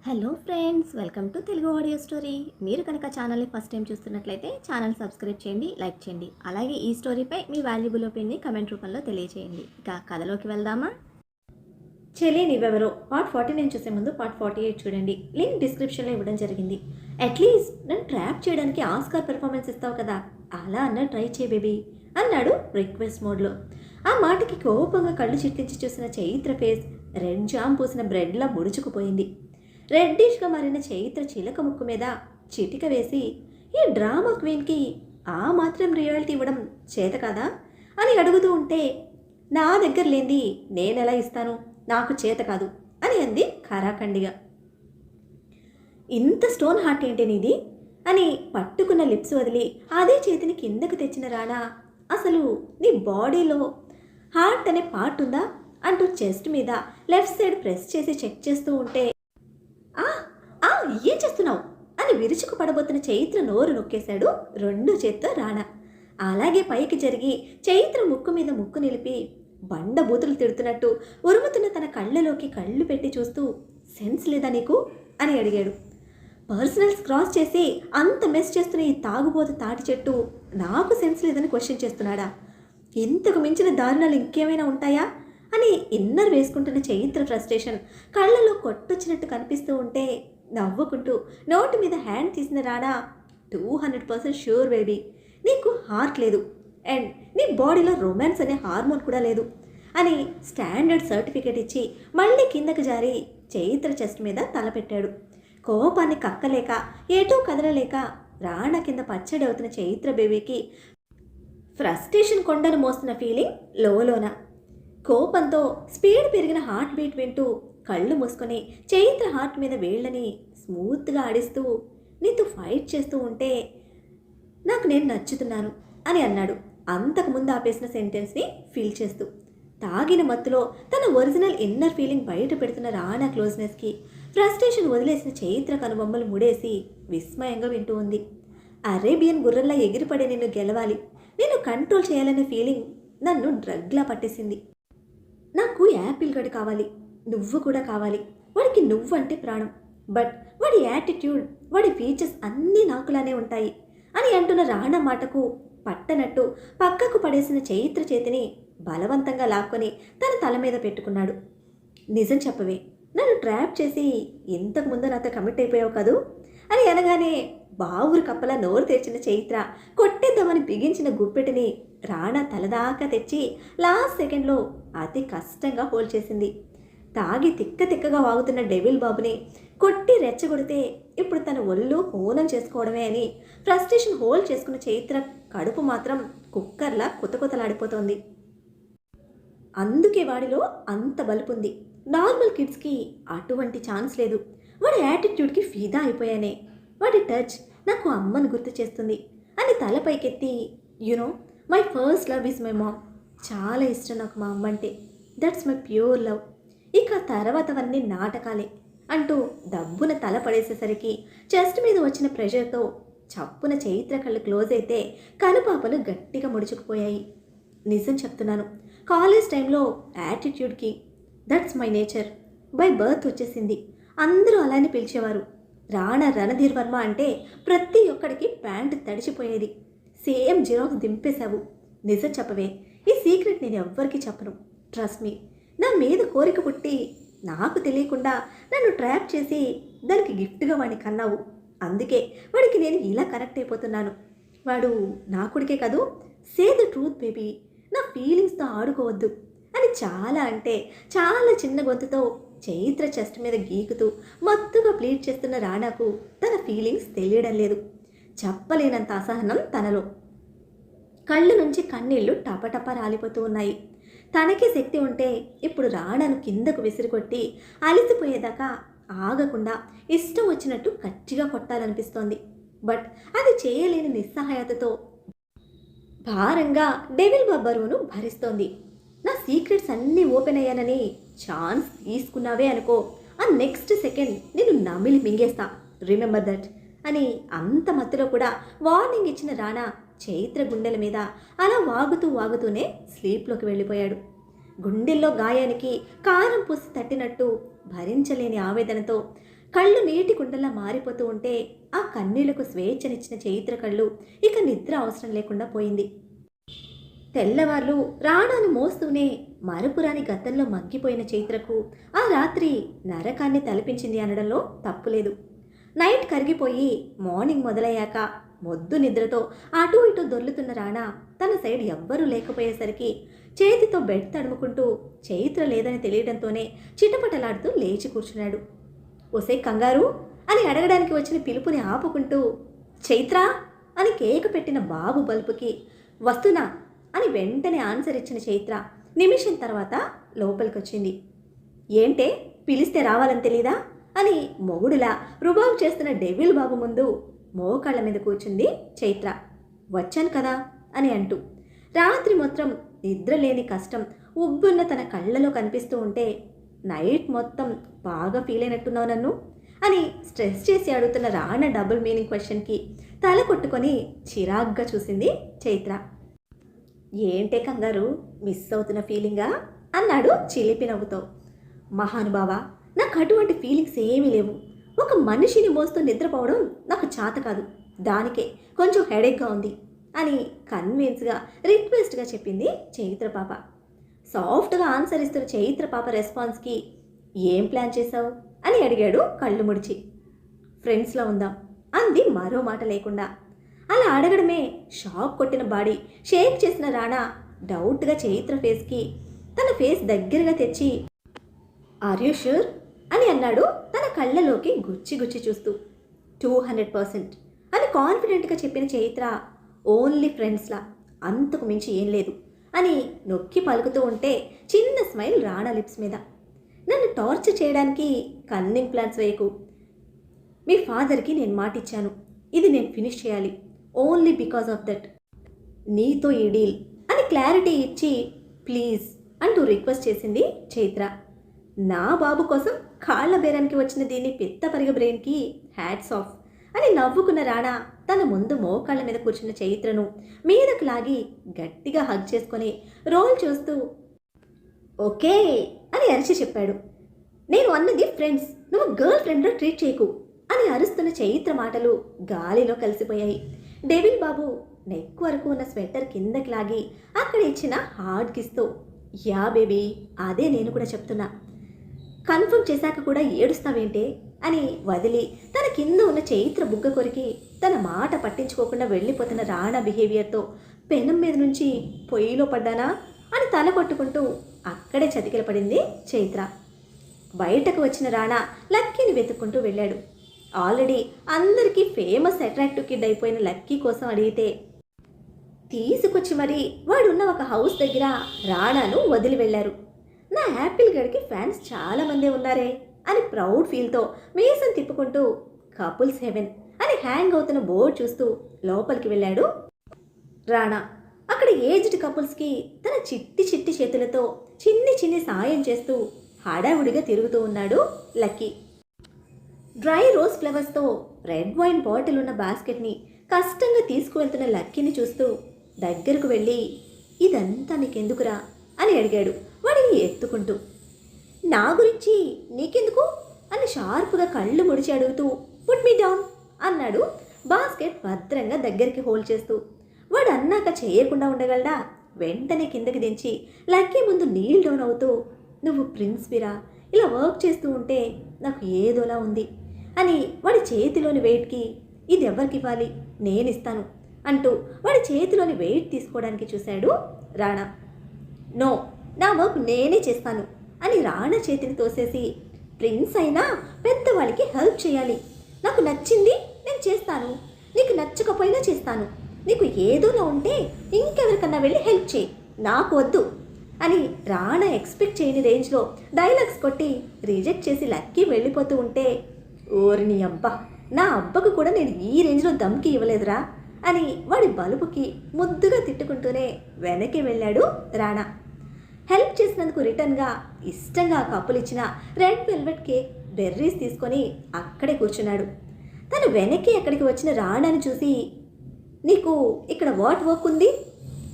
Hello friends, welcome to Telugu audio story. మీరు కనుక ఛానల్ని ఫస్ట్ టైం చూస్తున్నట్లయితే ఛానల్ సబ్స్క్రైబ్ చేయండి, లైక్ చేయండి. అలాగే ఈ స్టోరీపై మీ వాల్యుబుల్ ఒపీనియన్ని కమెంట్ రూపంలో తెలియజేయండి. ఇక కథలోకి వెళ్దామా? చెల్లి నీవెవరో పార్ట్ 49 చూసే ముందు పార్ట్ 48 చూడండి. లింక్ డిస్క్రిప్షన్లో ఇవ్వడం జరిగింది. అట్లీస్ట్ నన్ను ట్రాప్ చేయడానికి ఆస్కార్ పెర్ఫార్మెన్స్ ఇస్తావు కదా, అలా అన్న ట్రై చేయి బేబీ అన్నాడు రిక్వెస్ట్ మోడ్లో. ఆ మాటకి కోపంగా కళ్ళు చిట్లించి చూసిన చైత్ర ఫేస్ రెడ్ జామ్ పూసిన బ్రెడ్లా ముడుచుకుపోయింది. రెడ్డిష్గా మారిన చైత్ర చిలక ముక్కు మీద చిటిక వేసి, ఈ డ్రామా క్వీన్కి ఆ మాత్రం రియాలిటీ ఇవ్వడం చేత కదా అని అడుగుతూ ఉంటే, నా దగ్గర లేనిది నేనెలా ఇస్తాను, నాకు చేత కాదు అని అంది ఖరాఖండిగా. ఇంత స్టోన్ హార్ట్ ఏంటి నీది అని పట్టుకున్న లిప్స్ వదిలి అదే చేతిని కిందకు తెచ్చిన రానా, అసలు నీ బాడీలో హార్ట్ అనే పార్ట్ ఉందా అంటూ చెస్ట్ మీద లెఫ్ట్ సైడ్ ప్రెస్ చేసి చెక్ చేస్తూ ఉంటే, ఏం చేస్తున్నావు అని విరుచుకు పడబోతున్న చైత్ర నోరు నొక్కేశాడు రెండు చేత్తో రానా. అలాగే పైకి జరిగి చైత్ర ముక్కు మీద ముక్కు నిలిపి బండ బూతులు తిడుతున్నట్టు ఉరుముతున్న తన కళ్ళలోకి కళ్ళు పెట్టి చూస్తూ, సెన్స్ లేదా నీకు అని అడిగాడు. పర్సనల్స్ క్రాస్ చేసి అంత మెస్ చేస్తున్న ఈ తాగుబోతు తాటి చెట్టు నాకు సెన్స్ లేదని క్వశ్చన్ చేస్తున్నాడా? ఇంతకు మించిన దారుణాలు ఇంకేమైనా ఉంటాయా అని ఇన్నర్ వేసుకుంటున్న చైత్ర ఫ్రస్ట్రేషన్ కళ్ళలో కొట్టొచ్చినట్టు కనిపిస్తూ ఉంటే నవ్వుకుంటూ నోటి మీద హ్యాండ్ తీసిన రానా, 200% ష్యూర్ బేబీ, నీకు హార్ట్ లేదు అండ్ నీ బాడీలో రొమాన్స్ అనే హార్మోన్ కూడా లేదు అని స్టాండర్డ్ సర్టిఫికేట్ ఇచ్చి మళ్ళీ కిందకు జారి చైత్ర చెస్ట్ మీద తలపెట్టాడు. కోపాన్ని కక్కలేక ఏటూ కదలలేక రాణా కింద పచ్చడి అవుతున్న చైత్ర బేబీకి ఫ్రస్ట్రేషన్ కొండను మోస్తున్న ఫీలింగ్ లోలోన. కోపంతో స్పీడ్ పెరిగిన హార్ట్ బీట్ వింటూ కళ్ళు మూసుకొని చైత్ర హార్ట్ మీద వేళ్ళని స్మూత్గా ఆడిస్తూ, నీతో ఫైట్ చేస్తూ ఉంటే నాకు నేను నచ్చుతున్నాను అని అన్నాడు అంతకుముందు ఆపేసిన సెంటెన్స్ని ఫీల్ చేస్తూ. తాగిన మత్తులో తన ఒరిజినల్ ఇన్నర్ ఫీలింగ్ బయట పెడుతున్న రాణా క్లోజ్నెస్కి ఫ్రస్ట్రేషన్ వదిలేసిన చైత్ర కనుబొమ్మలు ముడేసి విస్మయంగా వింటూ ఉంది. అరేబియన్ గుర్రంలా ఎగిరిపడే నిన్ను గెలవాలి, నేను కంట్రోల్ చేయాలనే ఫీలింగ్ నన్ను డ్రగ్లా పట్టేసింది. నాకు యాపిల్ గడ్ కావాలి, నువ్వు కూడా కావాలి. వాడికి నువ్వు అంటే ప్రాణం, బట్ వాడి యాటిట్యూడ్, వాడి ఫీచర్స్ అన్నీ నాకులానే ఉంటాయి అని అంటున్న రాణా మాటకు పట్టనట్టు పక్కకు పడేసిన చైత్ర చేతిని బలవంతంగా లాక్కొని తన తల మీద పెట్టుకున్నాడు. నిజం చెప్పవే, నన్ను ట్రాప్ చేసి ఇంతకుముందు నాతో కమిట్ అయిపోయావు కదూ అని అనగానే బావురు కప్పలా నోరు తెరిచిన చైత్ర కొట్టేద్దామని బిగించిన గుప్పెటిని రాణా తలదాకా తెచ్చి లాస్ట్ సెకండ్లో అతి కష్టంగా హోల్డ్ చేసింది. తాగి తిక్కగా వాగుతున్న డెవిల్ బాబుని కొట్టి రెచ్చగొడితే ఇప్పుడు తన ఒళ్ళు హోనం చేసుకోవడమే అని ఫ్రస్ట్రేషన్ హోల్డ్ చేసుకున్న చైత్ర కడుపు మాత్రం కుక్కర్లా కుతకుతలాడిపోతోంది. అందుకే వాడిలో అంత బలుపుంది. నార్మల్ కిడ్స్కి అటువంటి ఛాన్స్ లేదు. వాడి యాటిట్యూడ్కి ఫిదా అయిపోయానే. వాడి టచ్ నాకు అమ్మను గుర్తు చేస్తుంది అని తల పైకెత్తి, you know my first love is my mom, చాలా ఇష్టం నాకు మా అమ్మ అంటే, దట్స్ మై ప్యూర్ లవ్, ఇక తర్వాతవన్నీ నాటకాలే అంటూ దబ్బున తల పడేసేసరికి చెస్ట్ మీద వచ్చిన ప్రెషర్తో చప్పున చైత్ర కళ్ళు క్లోజ్ అయితే కనుపాపలు గట్టిగా ముడుచుకుపోయాయి. నిజం చెప్తున్నాను, కాలేజ్ టైంలో యాటిట్యూడ్కి that's my nature by birth వచ్చేసింది. అందరూ అలానే పిలిచేవారు. రాణా రణధీర్ వర్మ అంటే ప్రతి ఒక్కడికి ప్యాంటు తడిచిపోయేది. సేమ్ జిరాక్స్ దింపేశావు. నిజం చెప్పవే, ఈ సీక్రెట్ నేను ఎవ్వరికీ చెప్పను. Trust me. నా మీద కోరిక పుట్టి నాకు తెలియకుండా నన్ను ట్రాప్ చేసి దానికి గిఫ్ట్గా వాడిని కన్నావు. అందుకే వాడికి నేను ఇలా కనెక్ట్ అయిపోతున్నాను. వాడు నా కొడుకే కాదు. సే ద ట్రూత్ బేబీ, నా ఫీలింగ్స్తో ఆడుకోవద్దు అని చాలా అంటే చాలా చిన్న గొంతుతో చైత్ర చెస్ట్ మీద గీకుతూ మత్తుగా ప్లీట్ చేస్తున్న రాణాకు తన ఫీలింగ్స్ తెలియడం లేదు. చెప్పలేనంత అసహనం తనలో. కళ్ళు నుంచి కన్నీళ్లు టపటప రాలిపోతూ ఉన్నాయి. తనకే శక్తి ఉంటే ఇప్పుడు రాణాను కిందకు విసిరికొట్టి అలిసిపోయేదాకా ఆగకుండా ఇష్టం వచ్చినట్టు గట్టిగా కొట్టాలనిపిస్తోంది. బట్ అది చేయలేని నిస్సహాయతతో భారంగా డెవిల్ బరువును భరిస్తోంది. నా సీక్రెట్స్ అన్నీ ఓపెన్ అయ్యానని ఛాన్స్ తీసుకున్నావే అనుకో, ఆ నెక్స్ట్ సెకండ్ నేను నమిలి మింగేస్తా, రిమెంబర్ దట్ అని అంత మత్తులో కూడా వార్నింగ్ ఇచ్చిన రాణా చైత్ర గుండెల మీద అలా వాగుతూనే స్లీప్లోకి వెళ్ళిపోయాడు. గుండెల్లో గాయానికి కారం పూసి తట్టినట్టు భరించలేని ఆవేదనతో కళ్ళు నీటి కుండలా మారిపోతూ ఉంటే ఆ కన్నీళ్లకు స్వేచ్ఛనిచ్చిన చైత్ర కళ్ళు ఇక నిద్ర అవసరం లేకుండా పోయింది. తెల్లవార్లు రాణాను మోస్తూనే మరపురాని గతంలో మగ్గిపోయిన చైత్రకు ఆ రాత్రి నరకాన్ని తలపించింది అనడంలో తప్పులేదు. నైట్ కరిగిపోయి మార్నింగ్ మొదలయ్యాక మొద్దు నిద్రతో అటూ ఇటూ దొర్లుతున్న రాణా తన సైడ్ ఎవ్వరూ లేకపోయేసరికి చేతితో బెడ్ తడుముకుంటూ చైత్ర లేదని తెలియడంతోనే చిటపటలాడుతూ లేచి కూర్చున్నాడు. ఒసే కంగారు అని అడగడానికి వచ్చిన పిలుపుని ఆపుకుంటూ చైత్ర అని కేక పెట్టిన బాబు బల్పుకి వస్తున్నా అని వెంటనే ఆన్సర్ ఇచ్చిన చైత్ర నిమిషం తర్వాత లోపలికొచ్చింది. ఏంటే పిలిస్తే రావాలని తెలీదా అని మొగుడులా రుబాబు చేస్తున్న డెవిల్ బాబు ముందు మోకాళ్ళ మీద కూర్చుంది చైత్ర. వచ్చాను కదా అని అంటూ రాత్రి మొత్తం నిద్రలేని కష్టం ఉబ్బున్న తన కళ్ళలో కనిపిస్తూ ఉంటే నైట్ మొత్తం బాగా ఫీల్ అయినట్టున్నావు నన్ను అని స్ట్రెస్ చేసి అడుగుతున్న రాణా డబుల్ మీనింగ్ క్వశ్చన్కి తల కొట్టుకొని చిరాగ్గా చూసింది చైత్ర. ఏంటే కంగారు మిస్ అవుతున్న ఫీలింగా అన్నాడు చిలిపి నవ్వుతో. మహానుభావా, నాకు అటువంటి ఫీలింగ్స్ ఏమీ లేవు. ఒక మనిషిని మోస్తూ నిద్రపోవడం నాకు చేత కాదు, దానికే కొంచెం హెడేక్గా ఉంది అని కన్విన్స్గా రిక్వెస్ట్గా చెప్పింది చైత్ర పాప. సాఫ్ట్గా ఆన్సర్ ఇస్తున్న చైత్ర పాప రెస్పాన్స్కి ఏం ప్లాన్ చేశావు అని అడిగాడు కళ్ళు ముడిచి. ఫ్రెండ్స్లో ఉందాం అంది మరో మాట లేకుండా. అలా అడగడమే షాక్ కొట్టిన బాడీ షేక్ చేసిన రాణా డౌట్గా చైత్ర ఫేస్కి తన ఫేస్ దగ్గరగా తెచ్చి ఆర్ యూ ష్యూర్ అని అన్నాడు తన కళ్ళలోకి గుచ్చి గుచ్చి చూస్తూ. 200% అని కాన్ఫిడెంట్గా చెప్పిన చైత్ర ఓన్లీ ఫ్రెండ్స్లా, అంతకు మించి ఏం లేదు అని నొక్కి పలుకుతూ ఉంటే చిన్న స్మైల్ రాణా లిప్స్ మీద. నన్ను టార్చర్ చేయడానికి కన్నింగ్ ప్లాన్స్ వేయకు. మీ ఫాదర్కి నేను మాట ఇచ్చాను, ఇది నేను ఫినిష్ చేయాలి, ఓన్లీ బికాజ్ ఆఫ్ దట్ నీతో ఈ డీల్ అని క్లారిటీ ఇచ్చి ప్లీజ్ అంటూ రిక్వెస్ట్ చేసింది చైత్ర. నా బాబు కోసం కాళ్ల బేరానికి వచ్చిన దీన్ని పెద్ద పరిగ బ్రెయిన్కి హ్యాట్స్ ఆఫ్ అని నవ్వుకున్న రాణా తన ముందు మోకాళ్ళ మీద కూర్చున్న చైత్రను మీదకు లాగి గట్టిగా హగ్ చేసుకొని రోల్ చూస్తూ ఓకే అని అరిచి చెప్పాడు. నేను అన్నది ఫ్రెండ్స్, నువ్వు గర్ల్ ఫ్రెండ్లో ట్రీట్ చేయకు అని అరుస్తున్న చైత్ర మాటలు గాలిలో కలిసిపోయాయి. డెవిల్ బాబు నెక్ వరకు ఉన్న స్వెటర్ కిందకి లాగి అక్కడ ఇచ్చిన హార్డ్ కిస్తో యా బేబీ అదే నేను కూడా చెప్తున్నా, కన్ఫర్మ్ చేశాక కూడా ఏడుస్తావేంటే అని వదిలి తన కింద ఉన్న చైత్ర బుగ్గ కొరికి తన మాట పట్టించుకోకుండా వెళ్ళిపోతున్న రాణా బిహేవియర్తో పెనం మీద నుంచి పొయ్యిలో పడ్డానా అని తల కొట్టుకుంటూ అక్కడే చతికిల పడింది చైత్ర. బయటకు వచ్చిన రాణా లక్కీని వెతుక్కుంటూ వెళ్ళాడు. ఆల్రెడీ అందరికీ ఫేమస్ అట్రాక్టివ్ కిడ్ అయిపోయిన లక్కీ కోసం అడిగితే తీసుకొచ్చి మరీ వాడున్న ఒక హౌస్ దగ్గర రాణాను వదిలి వెళ్ళారు. నా యాపిల్ గడికి ఫ్యాన్స్ చాలామందే ఉన్నారే అని ప్రౌడ్ ఫీల్తో మీసం తిప్పుకుంటూ కపుల్స్ హెవెన్ అని హ్యాంగ్ అవుతున్న బోర్డు చూస్తూ లోపలికి వెళ్ళాడు రాణా. అక్కడ ఏజ్డ్ కపుల్స్కి తన చిట్టి చిట్టి చేతులతో చిన్ని చిన్ని సాయం చేస్తూ హడావుడిగా తిరుగుతూ ఉన్నాడు లక్కీ. డ్రై రోజ్ ఫ్లవర్స్తో రెడ్ వైన్ బాటిల్ ఉన్న బాస్కెట్ని కష్టంగా తీసుకువెళ్తున్న లక్కీని చూస్తూ దగ్గరకు వెళ్ళి ఇదంతా నీకెందుకురా అని అడిగాడు వాడిని ఎత్తుకుంటూ. నా గురించి నీకెందుకు అని షార్ప్గా కళ్ళు ముడిచి అడుగుతూ పుట్ మీ డౌన్ అన్నాడు బాస్కెట్ భద్రంగా దగ్గరికి హోల్డ్ చేస్తూ. వాడు అన్నాక చేయకుండా ఉండగలడా? వెంటనే కిందకి దించి లక్కీ ముందు నీల్ డౌన్ అవుతూ నువ్వు ప్రిన్స్విరా, ఇలా వర్క్ చేస్తూ ఉంటే నాకు ఏదోలా ఉంది అని వాడి చేతిలోని వెయిట్కి ఇది ఎవరికి ఇవ్వాలి, నేనిస్తాను అంటూ వాడి చేతిలోని వెయిట్ తీసుకోవడానికి చూశాడు రాణా. నో, నా వర్క్ నేనే చేస్తాను అని రాణా చేతిని తోసేసి ప్రిన్స్ అయినా పెద్దవాళ్ళకి హెల్ప్ చేయాలి, నాకు నచ్చింది నేను చేస్తాను, నీకు నచ్చకపోయినా చేస్తాను, నీకు ఏదోలా ఉంటే ఇంకెవరికన్నా వెళ్ళి హెల్ప్ చేయి, నాకు వద్దు అని రాణా ఎక్స్పెక్ట్ చేయని రేంజ్లో డైలాగ్స్ కొట్టి రిజెక్ట్ చేసి లక్కీ వెళ్ళిపోతూ ఉంటే ఓరిని అబ్బా, నా అబ్బకు కూడా నేను ఈ రేంజ్లో దమ్కి ఇవ్వలేదురా అని వాడి బలుపుకి ముద్దుగా తిట్టుకుంటూనే వెనక్కి వెళ్ళాడు రాణా. హెల్ప్ చేసినందుకు రిటర్న్గా ఇష్టంగా ఆ కప్పులు ఇచ్చిన రెడ్ వెల్వెట్ కేక్ బెర్రీస్ తీసుకొని అక్కడే కూర్చున్నాడు. తను వెనక్కి అక్కడికి వచ్చిన రాణాని చూసి నీకు ఇక్కడ వాట్ వర్క్ ఉంది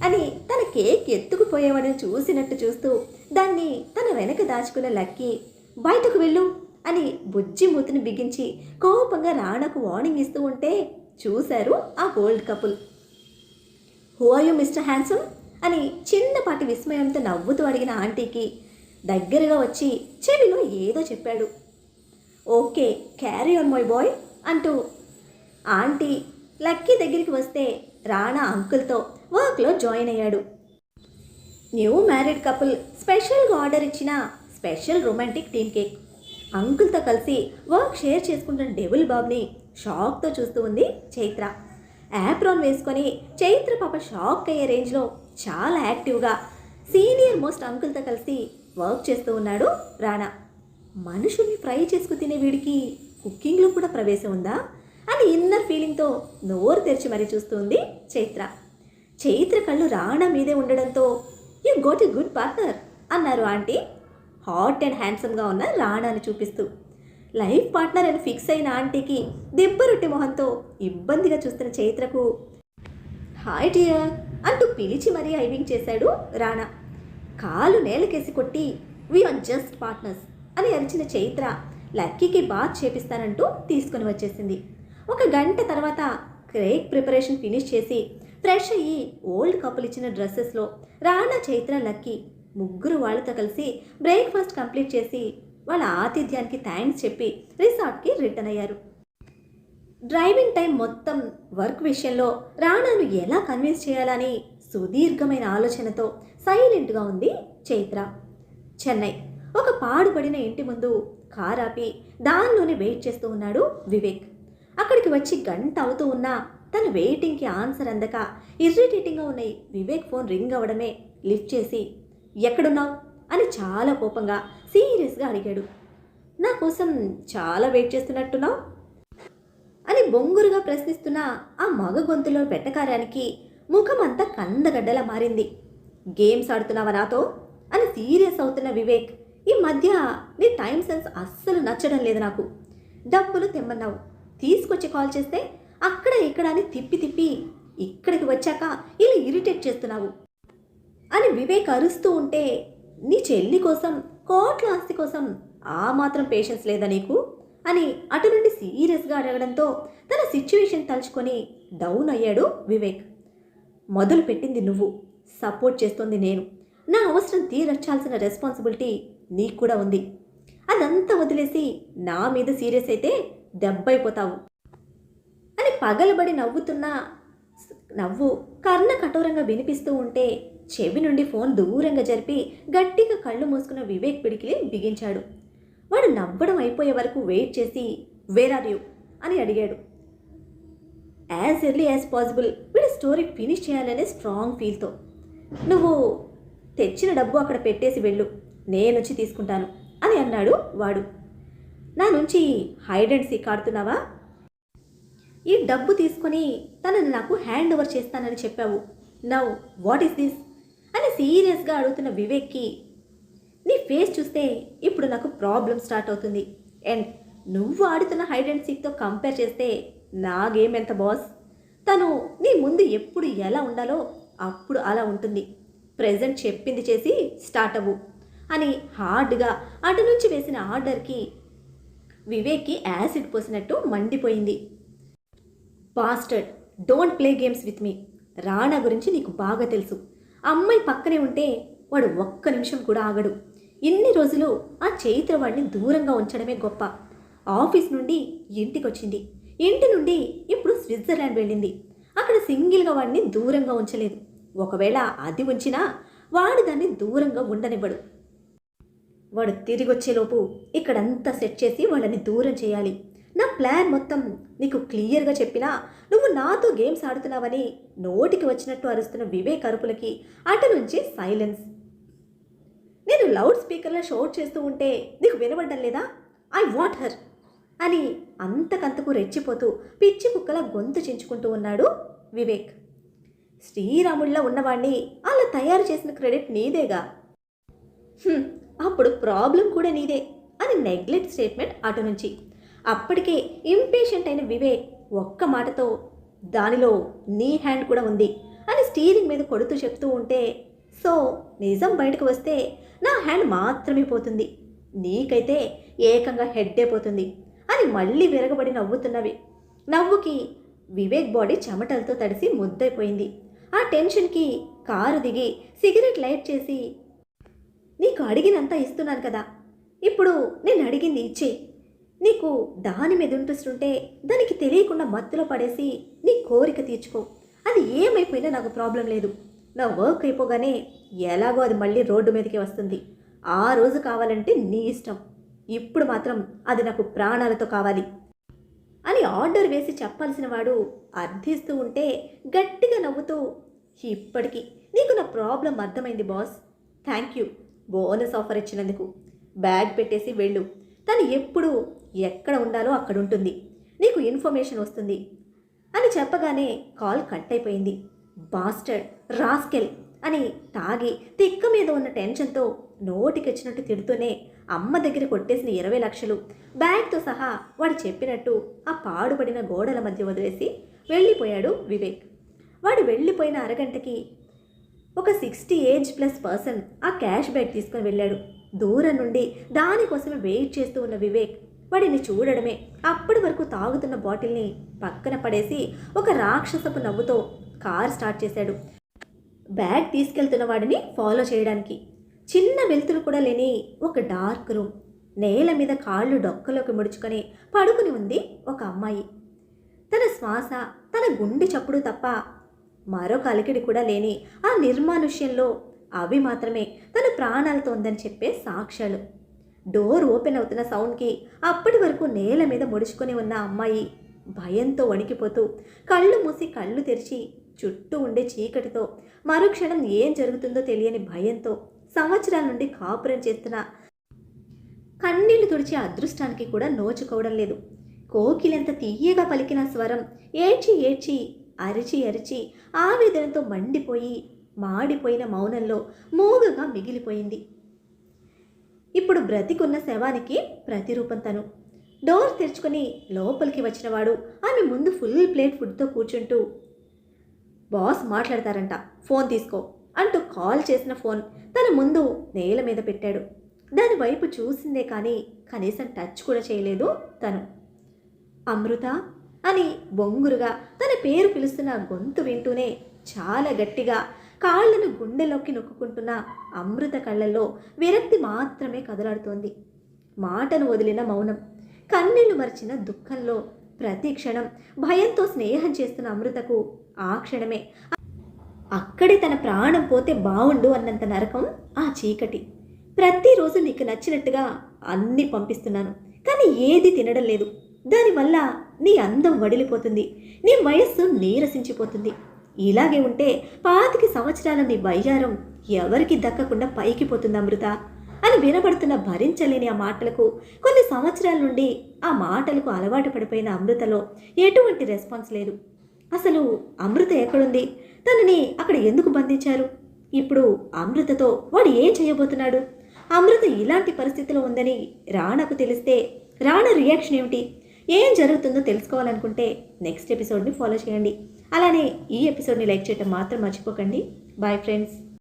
అని తన కేక్ ఎత్తుకుపోయేవాడిని చూసినట్టు చూస్తూ దాన్ని తన వెనక దాచుకున్న లక్కీ బయటకు వెళ్ళు అని బుజ్జి మూతిని బిగించి కోపంగా రాణాకు వార్నింగ్ ఇస్తూ ఉంటే చూశారు ఆ old couple. Who are you mister handsome అని చిన్నపాటి విస్మయంతో నవ్వుతూ అడిగిన ఆంటీకి దగ్గరగా వచ్చి చెవిలో ఏదో చెప్పాడు. Okay, carry on my boy అంటూ ఆంటీ లక్కీ దగ్గరికి వస్తే రాణా అంకుల్తో వర్క్లో జాయిన్ అయ్యాడు. న్యూ మ్యారీడ్ కపుల్ స్పెషల్గా ఆర్డర్ ఇచ్చిన స్పెషల్ రొమాంటిక్ టీమ్ కేక్. అంకుల్తో కలిసి వర్క్ షేర్ చేసుకుంటున్న డెవిల్ బాబ్ని షాక్తో చూస్తూ ఉంది చైత్ర. యాప్రాన్ వేసుకొని చైత్ర పాప షాక్ అయ్యే రేంజ్లో చాలా యాక్టివ్గా సీనియర్ మోస్ట్ అంకుల్తో కలిసి వర్క్ చేస్తూ ఉన్నాడు రాణా. మనుషుల్ని ఫ్రై చేసుకు తినే వీడికి కుకింగ్లో కూడా ప్రవేశం ఉందా అని ఇన్నర్ ఫీలింగ్తో నోరు తెరిచి మరీ చూస్తుంది చైత్ర. చైత్ర కళ్ళు రాణా మీదే ఉండడంతో you got a good partner అన్నారు ఆంటీ హాట్ అండ్ హ్యాండ్సమ్గా ఉన్న రాణాని చూపిస్తూ. లైఫ్ పార్ట్నర్ అని ఫిక్స్ అయిన ఆంటీకి దెబ్బరొట్టి మొహంతో ఇబ్బందిగా చూస్తున్న చైత్రకు హాయ్ డియర్ అంటూ పిలిచి మరీ ఐవింగ్ చేశాడు రాణా. కాలు నేలకేసి కొట్టి వీఆర్ జస్ట్ పార్ట్నర్స్ అని అరిచిన చైత్ర లక్కీకి బాత్ చేపిస్తానంటూ తీసుకొని వచ్చేసింది. ఒక గంట తర్వాత కేక్ ప్రిపరేషన్ ఫినిష్ చేసి ఫ్రెష్ అయ్యి ఓల్డ్ కపుల్ ఇచ్చిన డ్రెస్సెస్లో రాణా, చైత్ర, లక్కీ ముగ్గురు వాళ్ళతో కలిసి బ్రేక్ఫాస్ట్ కంప్లీట్ చేసి వాళ్ళ ఆతిథ్యానికి థ్యాంక్స్ చెప్పి రిసార్ట్కి రిటర్న్ అయ్యారు. డ్రైవింగ్ టైం మొత్తం వర్క్ విషయంలో రాణాను ఎలా కన్విన్స్ చేయాలని సుదీర్ఘమైన ఆలోచనతో సైలెంట్గా ఉంది చైత్ర. చెన్నై ఒక పాడుపడిన ఇంటి ముందు కారాపి దానిలోనే వెయిట్ చేస్తూ ఉన్నాడు వివేక్. అక్కడికి వచ్చి గంట అవుతూ ఉన్నా తన వెయిటింగ్కి ఆన్సర్ అందక ఇరిటేటింగ్గా ఉన్న వివేక్ ఫోన్ రింగ్ అవ్వడమే లిఫ్ట్ చేసి ఎక్కడున్నావు అని చాలా కోపంగా సీరియస్గా అడిగాడు. నా కోసం చాలా వెయిట్ చేస్తున్నట్టున్నావు అని బొంగురుగా ప్రశ్నిస్తున్న ఆ మగ గొంతులో వెట్టకారానికి ముఖం అంతా కందగడ్డలా మారింది. గేమ్స్ ఆడుతున్నావా నాతో అని సీరియస్ అవుతున్న వివేక్, ఈ మధ్య నీ టైం సెన్స్ అస్సలు నచ్చడం లేదు నాకు. డబ్బులు తెమ్మన్నావు, తీసుకొచ్చి కాల్ చేస్తే అక్కడ ఇక్కడ అని తిప్పి తిప్పి ఇక్కడికి వచ్చాక ఇలా ఇరిటేట్ చేస్తున్నావు అని వివేక్ అరుస్తూ ఉంటే, నీ చెల్లి కోసం కోట్ల ఆస్తి కోసం ఆ మాత్రం పేషెన్స్ లేదా నీకు అని అటు నుండి సీరియస్గా అడగడంతో తన సిచ్యువేషన్ తలుచుకొని డౌన్ అయ్యాడు వివేక్. మొదలు పెట్టింది నువ్వు, సపోర్ట్ చేస్తోంది నేను. నా అవసరం తీర్చాల్సిన రెస్పాన్సిబిలిటీ నీకు కూడా ఉంది. అదంతా వదిలేసి నా మీద సీరియస్ అయితే దెబ్బైపోతావు అని పగలబడి నవ్వుతున్న నవ్వు కర్ణ కఠోరంగా వినిపిస్తూ ఉంటే చెవి నుండి ఫోన్ దూరంగా జరిపి గట్టిగా కళ్ళు మూసుకున్న వివేక్ పిడికిలి బిగించాడు. వాడు నవ్వడం అయిపోయే వరకు వెయిట్ చేసి వేర్ ఆర్ యూ అని అడిగాడు. యాజ్ ఎర్లీ యాజ్ పాసిబుల్ వీడి స్టోరీ ఫినిష్ చేయాలనే స్ట్రాంగ్ ఫీల్తో. నువ్వు తెచ్చిన డబ్బు అక్కడ పెట్టేసి వెళ్ళు, నేనొచ్చి తీసుకుంటాను అని అన్నాడు వాడు. నా నుంచి హైడ్ అండ్ సీక్ ఆడుతున్నావా? ఈ డబ్బు తీసుకొని తనని నాకు హ్యాండ్ ఓవర్ చేస్తానని చెప్పావు. నౌ వాట్ ఈస్ దిస్ అని సీరియస్గా అడుగుతున్న వివేక్కి, నీ ఫేస్ చూస్తే ఇప్పుడు నాకు ప్రాబ్లం స్టార్ట్ అవుతుంది. అండ్ నువ్వు ఆడుతున్న హైడ్ అండ్ సీక్తో కంపేర్ చేస్తే నా గేమ్ ఎంత బాస్. తను నీ ముందు ఎప్పుడు ఎలా ఉండాలో అప్పుడు అలా ఉంటుంది. ప్రెజెంట్ చెప్పింది చేసి స్టార్ట్ అవ్వు అని హార్డ్గా అటు నుంచి వేసిన ఆర్డర్కి వివేక్కి యాసిడ్ పోసినట్టు మండిపోయింది. Bastard, don't play games with me. Rana గురించి నీకు బాగా తెలుసు. అమ్మాయి పక్కనే ఉంటే వాడు ఒక్క నిమిషం కూడా ఆగడు. ఇన్ని రోజులు ఆ చైత్ర వాడిని దూరంగా ఉంచడమే గొప్ప. ఆఫీస్ నుండి ఇంటికి వచ్చింది, ఇంటి నుండి ఇప్పుడు స్విట్జర్లాండ్ వెళ్ళింది. అక్కడ సింగిల్గా వాడిని దూరంగా ఉంచలేదు. ఒకవేళ అది ఉంచినా వాడు దాన్ని దూరంగా ఉండనివ్వడు. వాడు తిరిగి వచ్చేలోపు ఇక్కడంతా సెట్ చేసి వాళ్ళని దూరం చేయాలి. నా ప్లాన్ మొత్తం నీకు క్లియర్గా చెప్పినా నువ్వు నాతో గేమ్స్ ఆడుతున్నావని నోటికి వచ్చినట్టు అరుస్తున్న వివేక్ అరుపులకి అటు నుంచి సైలెన్స్. నేను లౌడ్ స్పీకర్లో షౌట్ చేస్తూ ఉంటే నీకు వినబడ్డం లేదా? ఐ వాంట్ హర్ అని అంతకంతకు రెచ్చిపోతూ పిచ్చి కుక్కల గొంతు చించుకుంటూ ఉన్నాడు వివేక్. శ్రీరాముడిలో ఉన్నవాణ్ణి అలా తయారు చేసిన క్రెడిట్ నీదేగా, అప్పుడు ప్రాబ్లం కూడా నీదే అని నెగ్లెక్ట్ స్టేట్మెంట్ అటు నుంచి. అప్పటికే ఇంపేషెంట్ అయిన వివేక్ ఒక్క మాటతో దానిలో నీ హ్యాండ్ కూడా ఉంది అని స్టీరింగ్ మీద కొడుతూ చెప్తూ ఉంటే, సో నిజం బయటకు వస్తే నా హ్యాండ్ మాత్రమే పోతుంది, నీకైతే ఏకంగా హెడ్డే పోతుంది అని మళ్ళీ విరగబడి నవ్వుకి వివేక్ బాడీ చెమటలతో తడిసి ముద్దైపోయింది. ఆ టెన్షన్కి కారు దిగి సిగరెట్ లైట్ చేసి, నీకు అడిగినంత ఇస్తున్నాను కదా, ఇప్పుడు నేను అడిగింది ఇచ్చే. నీకు దాని మీద ఇంట్రెస్ట్ ఉంటే దానికి తెలియకుండా మత్తులో పడేసి నీ కోరిక తీర్చుకో. అది ఏమైపోయినా నాకు ప్రాబ్లం లేదు. నా వర్క్ అయిపోగానే ఎలాగో అది మళ్ళీ రోడ్డు మీదకి వస్తుంది. ఆ రోజు కావాలంటే నీ ఇష్టం. ఇప్పుడు మాత్రం అది నాకు ప్రాణాలతో కావాలి అని ఆర్డర్ వేసి చెప్పాల్సిన వాడు అర్థిస్తూ ఉంటే గట్టిగా నవ్వుతూ, ఇప్పటికీ నీకు నా ప్రాబ్లం అర్థమైంది boss. Thank you bonus offer ఇచ్చినందుకు. బ్యాగ్ పెట్టేసి వెళ్ళు. తను ఎప్పుడు ఎక్కడ ఉండాలో అక్కడ ఉంటుంది. నీకు ఇన్ఫర్మేషన్ వస్తుంది అని చెప్పగానే కాల్ కట్ అయిపోయింది. బాస్టర్డ్, రాస్కెల్ అని తాగి తిక్క మీద ఉన్న టెన్షన్తో నోటికొచ్చినట్టు తిడుతూనే అమ్మ దగ్గర కొట్టేసిన 20 లక్షలు బ్యాగ్తో సహా వాడు చెప్పినట్టు ఆ పాడుపడిన గోడల మధ్య వదిలేసి వెళ్ళిపోయాడు వివేక్. వాడు వెళ్ళిపోయిన అరగంటకి ఒక 60 ఏజ్ ప్లస్ పర్సన్ ఆ క్యాష్ బ్యాగ్ తీసుకొని వెళ్ళాడు. దూరం నుండి దానికోసమే వెయిట్ చేస్తూ ఉన్న వివేక్ వాడిని చూడడమే. అప్పటి వరకు తాగుతున్న బాటిల్ని పక్కన పడేసి ఒక రాక్షసపు నవ్వుతో కార్ స్టార్ట్ చేశాడు బ్యాగ్ తీసుకెళ్తున్న వాడిని ఫాలో చేయడానికి. చిన్న వెలుతురు కూడా లేని ఒక డార్క్ రూమ్. నేల మీద కాళ్ళు డొక్కలోకి ముడుచుకొని పడుకుని ఉంది ఒక అమ్మాయి. తన శ్వాస, తన గుండె చప్పుడు తప్ప మరొక అలికిడి కూడా లేని ఆ నిర్మానుష్యంలో అవి మాత్రమే తన ప్రాణాలతో ఉందని చెప్పే సాక్ష్యాలు. డోర్ ఓపెన్ అవుతున్న సౌండ్కి అప్పటి వరకు నేల మీద ముడుచుకొని ఉన్న అమ్మాయి భయంతో వణికిపోతూ కళ్ళు మూసి కళ్ళు తెరిచి చుట్టూ ఉండే చీకటితో మరుక్షణం ఏం జరుగుతుందో తెలియని భయంతో సంవత్సరాల నుండి కాపురం చేస్తున్న కన్నీళ్లు తుడిచే అదృష్టానికి కూడా నోచుకోవడం లేదు. కోకిలెంత తీయగా పలికిన స్వరం ఏడ్చి ఏడ్చి అరిచి అరిచి ఆవేదనతో మండిపోయి మాడిపోయిన మౌనంలో మూగగా మిగిలిపోయింది. ఇప్పుడు బ్రతికున్న శవానికి ప్రతిరూపం తను. డోర్ తెరుచుకొని లోపలికి వచ్చినవాడు ఆమె ముందు ఫుల్ ప్లేట్ ఫుడ్తో కూర్చుంటూ, బాస్ మాట్లాడతారంట, ఫోన్ తీసుకో అంటూ కాల్ చేసిన ఫోన్ తన ముందు నేల మీద పెట్టాడు. దాని వైపు చూసిందే కానీ కనీసం టచ్ కూడా చేయలేదు తను. అమృత అని బొంగురుగా తన పేరు పిలుస్తున్న గొంతు వింటూనే చాలా గట్టిగా కాళ్లను గుండెలోకి నొక్కుంటున్న అమృత కళ్ళల్లో విరక్తి మాత్రమే కదలాడుతోంది. మాటను వదిలిన మౌనం, కన్నీళ్లు మరిచిన దుఃఖంలో ప్రతి క్షణం భయంతో స్నేహం చేస్తున్న అమృతకు ఆ క్షణమే అక్కడే తన ప్రాణం పోతే బావుండు అన్నంత నరకం ఆ చీకటి. ప్రతిరోజు నీకు నచ్చినట్టుగా అన్నీ పంపిస్తున్నాను, కానీ ఏది తినడం లేదు. దానివల్ల నీ అందం వడిలిపోతుంది, నీ వయస్సు నీరసించిపోతుంది. ఇలాగే ఉంటే 25 సంవత్సరాల నీ వయ్యారం ఎవరికి దక్కకుండా పైకి పోతుంది అమృత అని వినబడుతున్న భరించలేని ఆ మాటలకు కొన్ని సంవత్సరాల నుండి ఆ మాటలకు అలవాటు పడిపోయిన అమృతలో ఎటువంటి రెస్పాన్స్ లేదు. అసలు అమృత ఎక్కడుంది? తనని అక్కడ ఎందుకు బంధించారు? ఇప్పుడు అమృతతో వాడు ఏం చేయబోతున్నాడు? అమృత ఇలాంటి పరిస్థితిలో ఉందని రాణకు తెలిస్తే రాణ రియాక్షన్ ఏమిటి? ఏం జరుగుతుందో తెలుసుకోవాలనుకుంటే నెక్స్ట్ ఎపిసోడ్ని ఫాలో చేయండి. అలానే ఈ ఎపిసోడ్ని లైక్ చేయడం మాత్రం మర్చిపోకండి. Bye friends.